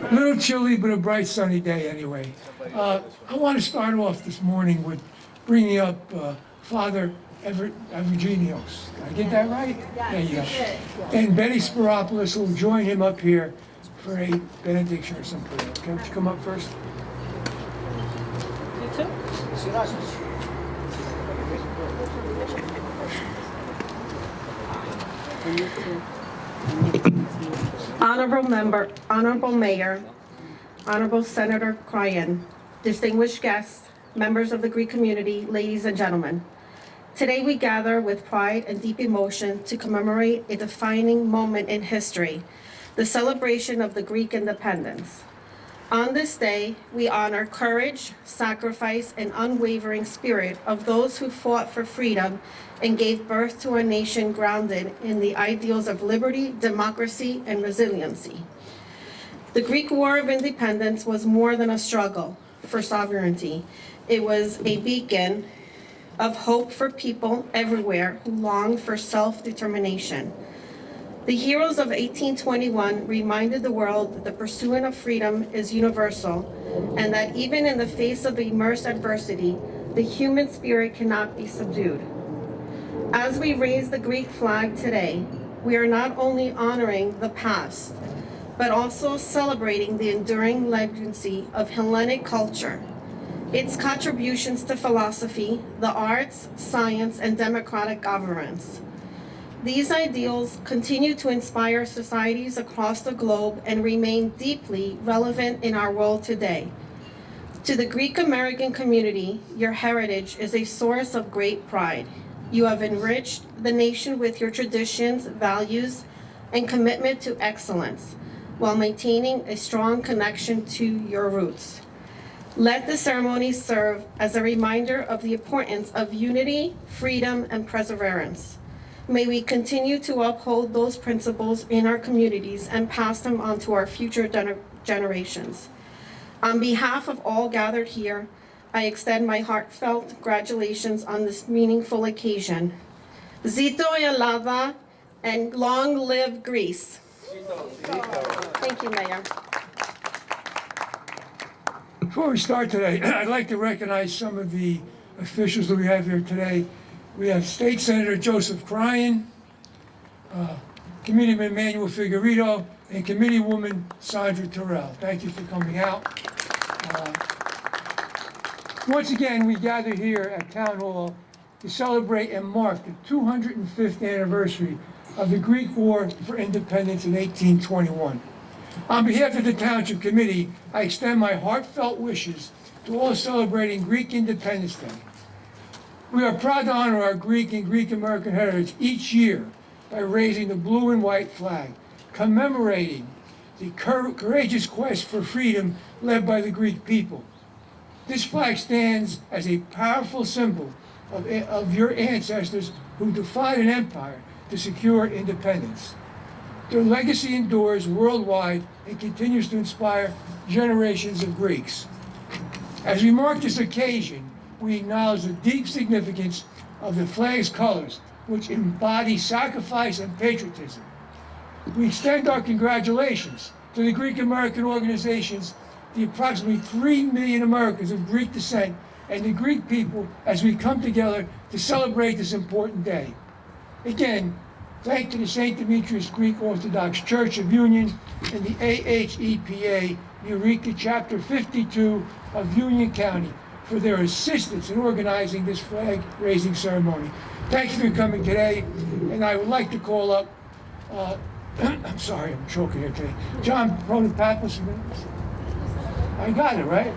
A little chilly, but a bright sunny day anyway. I want to start off this morning with bringing up Father Evergenios. Did I get that right? There you go. And Betty Spiropoulos will join him up here for a benediction or something. Okay, would you come up first? You too? Honorable Mayor, Honorable Senator Cryan, distinguished guests, members of the Greek community, ladies and gentlemen. Today we gather with pride and deep emotion to commemorate a defining moment in history, the celebration of the Greek independence. On this day, we honor courage, sacrifice, and unwavering spirit of those who fought for freedom and gave birth to a nation grounded in the ideals of liberty, democracy, and resiliency. The Greek War of Independence was more than a struggle for sovereignty. It was a beacon of hope for people everywhere who longed for self-determination. The heroes of 1821 reminded the world that the pursuit of freedom is universal and that even in the face of immense adversity, the human spirit cannot be subdued. As we raise the Greek flag today, we are not only honoring the past, but also celebrating the enduring legacy of Hellenic culture, its contributions to philosophy, the arts, science, and democratic governance. These ideals continue to inspire societies across the globe and remain deeply relevant in our world today. To the Greek American community, your heritage is a source of great pride. You have enriched the nation with your traditions, values, and commitment to excellence, while maintaining a strong connection to your roots. Let the ceremony serve as a reminder of the importance of unity, freedom, and perseverance. May we continue to uphold those principles in our communities and pass them on to our future generations. On behalf of all gathered here, I extend my heartfelt congratulations on this meaningful occasion. Zito Yalava, and long live Greece. Thank you, Mayor. Before we start today, I'd like to recognize some of the officials that we have here today. We have State Senator Joseph Cryan, Committeeman Manuel Figueredo, and Committeewoman Sandra Terrell. Thank you for coming out. Once again, we gather here at Town Hall to celebrate and mark the 205th anniversary of the Greek War for Independence in 1821. On behalf of the Township Committee, I extend my heartfelt wishes to all celebrating Greek Independence Day. We are proud to honor our Greek and Greek American heritage each year by raising the blue and white flag, commemorating the courageous quest for freedom led by the Greek people. This flag stands as a powerful symbol of your ancestors who defied an empire to secure independence. Their legacy endures worldwide and continues to inspire generations of Greeks. As we mark this occasion, we acknowledge the deep significance of the flag's colors, which embody sacrifice and patriotism. We extend our congratulations to the Greek American organizations, the approximately 3 million Americans of Greek descent, and the Greek people as we come together to celebrate this important day. Again, thank to the St. Demetrius Greek Orthodox Church of Union and the AHEPA Eureka Chapter 52 of Union County for their assistance in organizing this flag-raising ceremony. Thank you for coming today, and I would like to call up, I'm sorry, I'm choking here today, John Pronopapos. I got it, right?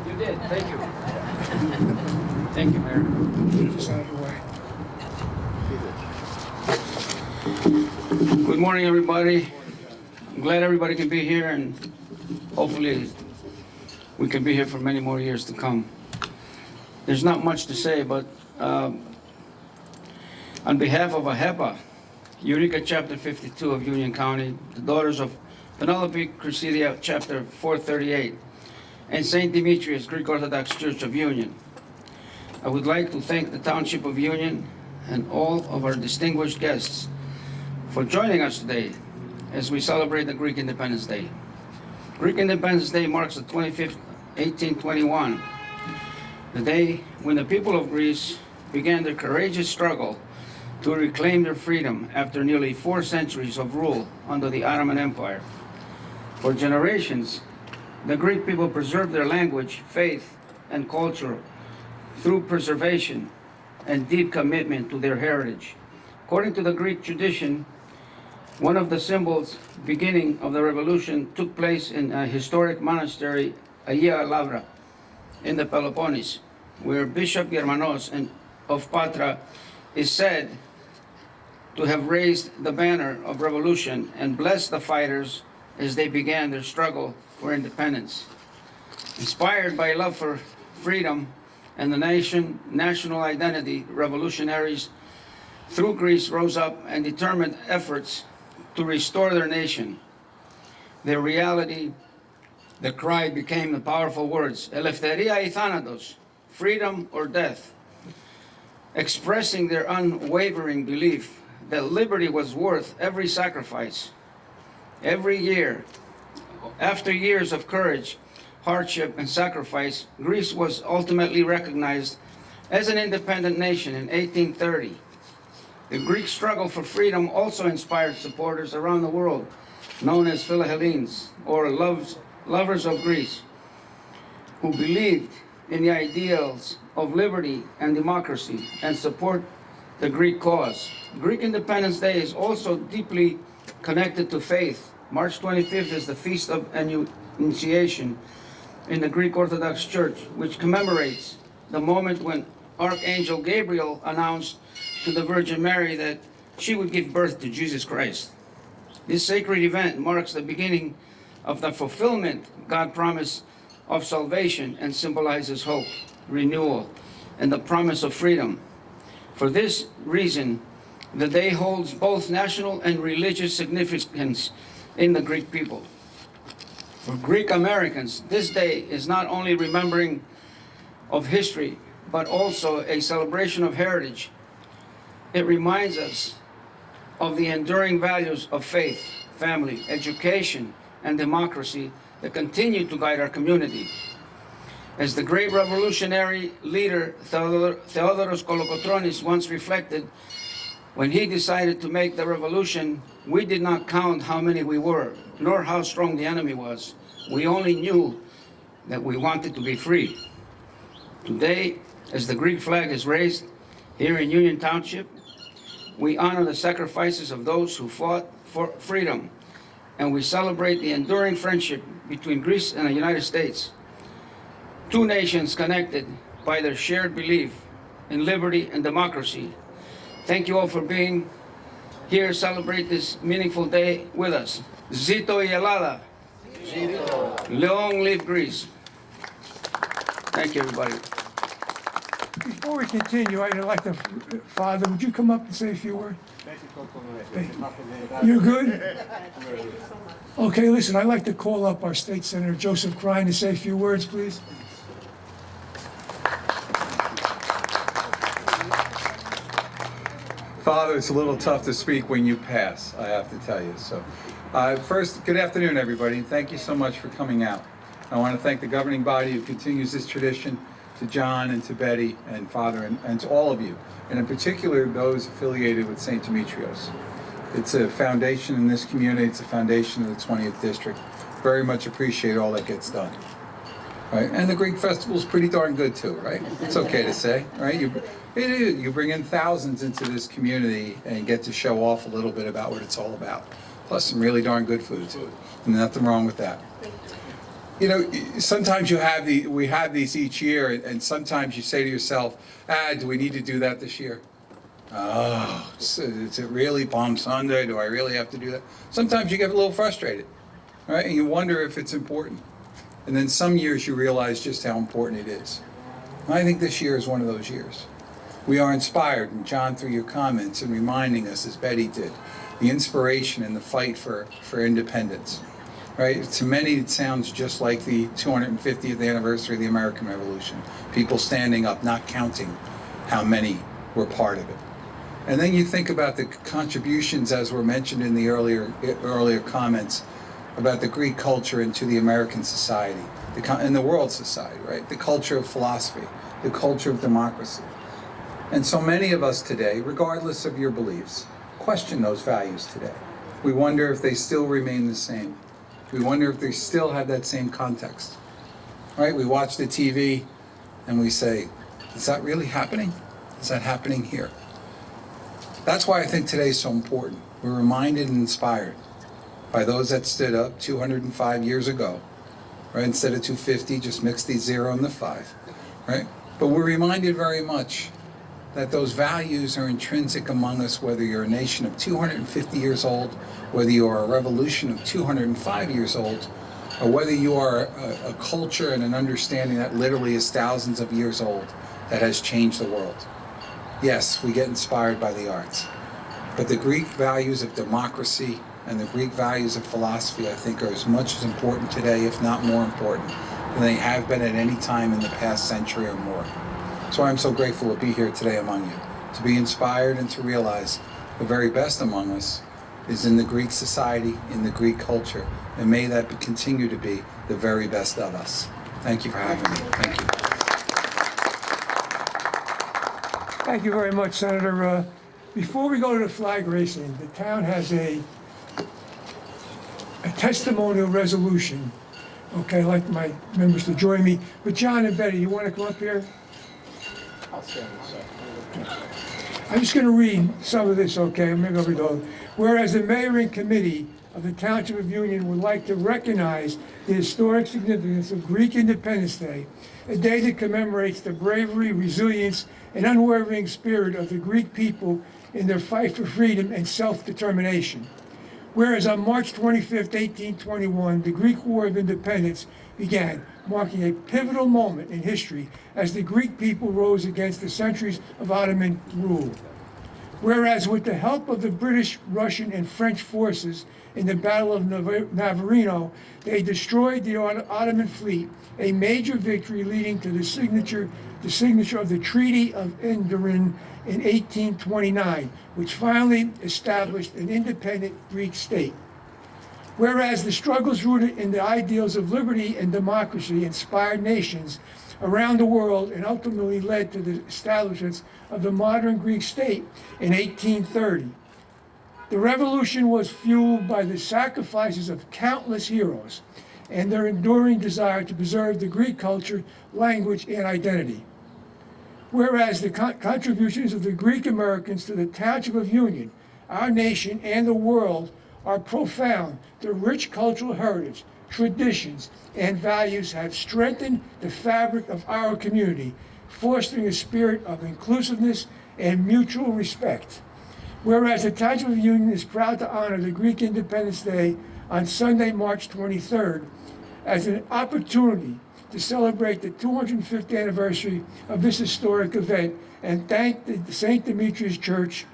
You did, thank you. Thank you, Mayor. Just out of the way. Good morning, everybody. I'm glad everybody can be here, and hopefully we can be here for many more years to come. There's not much to say, but on behalf of AHEPA, Eureka Chapter 52 of Union County, the daughters of Penelope Chrysidia Chapter 438, and St. Demetrius Greek Orthodox Church of Union, I would like to thank the Township of Union and all of our distinguished guests for joining us today as we celebrate the Greek Independence Day. Greek Independence Day marks the 25th, 1821, the day when the people of Greece began their courageous struggle to reclaim their freedom after nearly 4 centuries of rule under the Ottoman Empire. For generations, the Greek people preserved their language, faith, and culture through preservation and deep commitment to their heritage. According to the Greek tradition, one of the symbols beginning of the revolution took place in a historic monastery, Agia Lavra, in the Peloponnese, where Bishop Germanos of Patra is said to have raised the banner of revolution and blessed the fighters as they began their struggle for independence. Inspired by love for freedom and the national identity, revolutionaries through Greece rose up and determined efforts to restore their nation. Their reality, the cry became the powerful words, Eleftheria y Thanatos, freedom or death, expressing their unwavering belief that liberty was worth every sacrifice. Every year, after years of courage, hardship, and sacrifice, Greece was ultimately recognized as an independent nation in 1830. The Greek struggle for freedom also inspired supporters around the world, known as Philhellenes, or lovers of Greece, who believed in the ideals of liberty and democracy and support the Greek cause. Greek Independence Day is also deeply connected to faith. March 25th is the Feast of Annunciation in the Greek Orthodox Church, which commemorates the moment when Archangel Gabriel announced to the Virgin Mary that she would give birth to Jesus Christ. This sacred event marks the beginning of the fulfillment God promised of salvation and symbolizes hope, renewal, and the promise of freedom. For this reason, the day holds both national and religious significance in the Greek people. For Greek Americans, this day is not only remembering of history, but also a celebration of heritage. It reminds us of the enduring values of faith, family, education, and democracy that continue to guide our community. As the great revolutionary leader Theodoros Kolokotronis once reflected, when he decided to make the revolution, we did not count how many we were, nor how strong the enemy was. We only knew that we wanted to be free. Today, as the Greek flag is raised here in Union Township, we honor the sacrifices of those who fought for freedom, and we celebrate the enduring friendship between Greece and the United States. Two nations connected by their shared belief in liberty and democracy. Thank you all for being here to celebrate this meaningful day with us. Zito y Elada. Zito. Long live Greece. Thank you, everybody. Before we continue, I'd like to, Father, would you come up and say a few words? You good? Okay, listen, I'd like to call up our State Senator Joseph Klein to say a few words, please. Father, it's a little tough to speak when you pass, I have to tell you. So, first, good afternoon, everybody, and thank you so much for coming out. I want to thank the governing body who continues this tradition, to John and to Betty and Father and to all of you, and in particular those affiliated with St. Demetrios. It's a foundation in this community. It's a foundation of the 20th District. Very much appreciate all that gets done. Right? And the Greek festival is pretty darn good too, right? It's okay to say, right? You bring in thousands into this community and get to show off a little bit about what it's all about. Plus some really darn good food too. And nothing wrong with that. You know, sometimes we have these each year, and sometimes you say to yourself, do we need to do that this year? Oh, is it really Palm Sunday? Do I really have to do that? Sometimes you get a little frustrated, right? And you wonder if it's important. And then some years you realize just how important it is. And I think this year is one of those years. We are inspired, and John, through your comments and reminding us, as Betty did, the inspiration and the fight for independence. Right? To many, it sounds just like the 250th anniversary of the American Revolution. People standing up, not counting how many were part of it. And then you think about the contributions, as were mentioned in the earlier comments, about the Greek culture into the American society, and the world society, right? The culture of philosophy, the culture of democracy. And so many of us today, regardless of your beliefs, question those values today. We wonder if they still remain the same. We wonder if they still have that same context, right? We watch the TV and we say, is that really happening? Is that happening here? That's why I think today is so important. We're reminded and inspired by those that stood up 205 years ago, right? Instead of 250, just mix the 0 and the 5, right? But we're reminded very much that those values are intrinsic among us, whether you're a nation of 250 years old, whether you are a revolution of 205 years old, or whether you are a culture and an understanding that literally is thousands of years old that has changed the world. Yes, we get inspired by the arts, but the Greek values of democracy and the Greek values of philosophy, I think, are as much as important today, if not more important, than they have been at any time in the past century or more. So I'm so grateful to be here today among you, to be inspired and to realize the very best among us is in the Greek society, in the Greek culture, and may that continue to be the very best of us. Thank you for having me. Thank you. Thank you very much, Senator. Before we go to the flag raising, the town has a testimonial resolution. Okay, I'd like my members to join me. But John and Betty, you want to come up here? I'm just going to read some of this, okay? Maybe I'll read all. Whereas the mayor and committee of the Township of Union would like to recognize the historic significance of Greek Independence Day, a day that commemorates the bravery, resilience, and unwavering spirit of the Greek people in their fight for freedom and self-determination. Whereas on March 25th, 1821, the Greek War of Independence began, marking a pivotal moment in history as the Greek people rose against the centuries of Ottoman rule. Whereas with the help of the British, Russian, and French forces in the Battle of Navarino, they destroyed the Ottoman fleet, a major victory leading to the signature of the Treaty of Enderun in 1829, which finally established an independent Greek state. Whereas the struggles rooted in the ideals of liberty and democracy inspired nations around the world and ultimately led to the establishment of the modern Greek state in 1830. The revolution was fueled by the sacrifices of countless heroes and their enduring desire to preserve the Greek culture, language, and identity. Whereas the contributions of the Greek Americans to the Township of Union, our nation, and the world are profound, their rich cultural heritage, traditions, and values have strengthened the fabric of our community, fostering a spirit of inclusiveness and mutual respect. Whereas the Township of Union is proud to honor the Greek Independence Day on Sunday, March 23rd, as an opportunity to celebrate the 250th anniversary of this historic event and thank the St. Demetrius Church,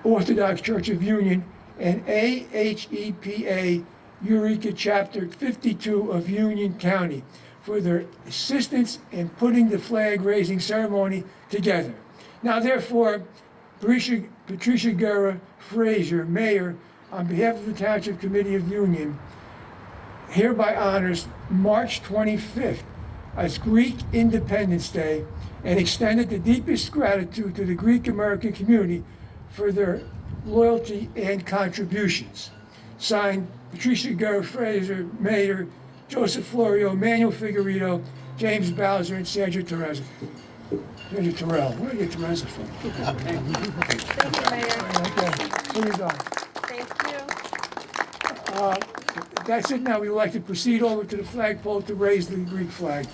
Orthodox Church of Union, and AHEPA Eureka Chapter 52 of Union County for their assistance in putting the flag raising ceremony together. Now therefore, Patricia Guerra Frazier, Mayor, on behalf of the Township Committee of Union, hereby honors March 25th as Greek Independence Day and extended the deepest gratitude to the Greek American community for their loyalty and contributions. Signed, Patricia Guerra Frazier, Mayor, Joseph Florio, Manuel Figueredo, James Bowser, and Sandra Terrell. Sandra Terrell. Where did I get Teresa from? Thank you, Mayor. Okay, here you go. Thank you. That's it now. We would like to proceed over to the flagpole to raise the Greek flag.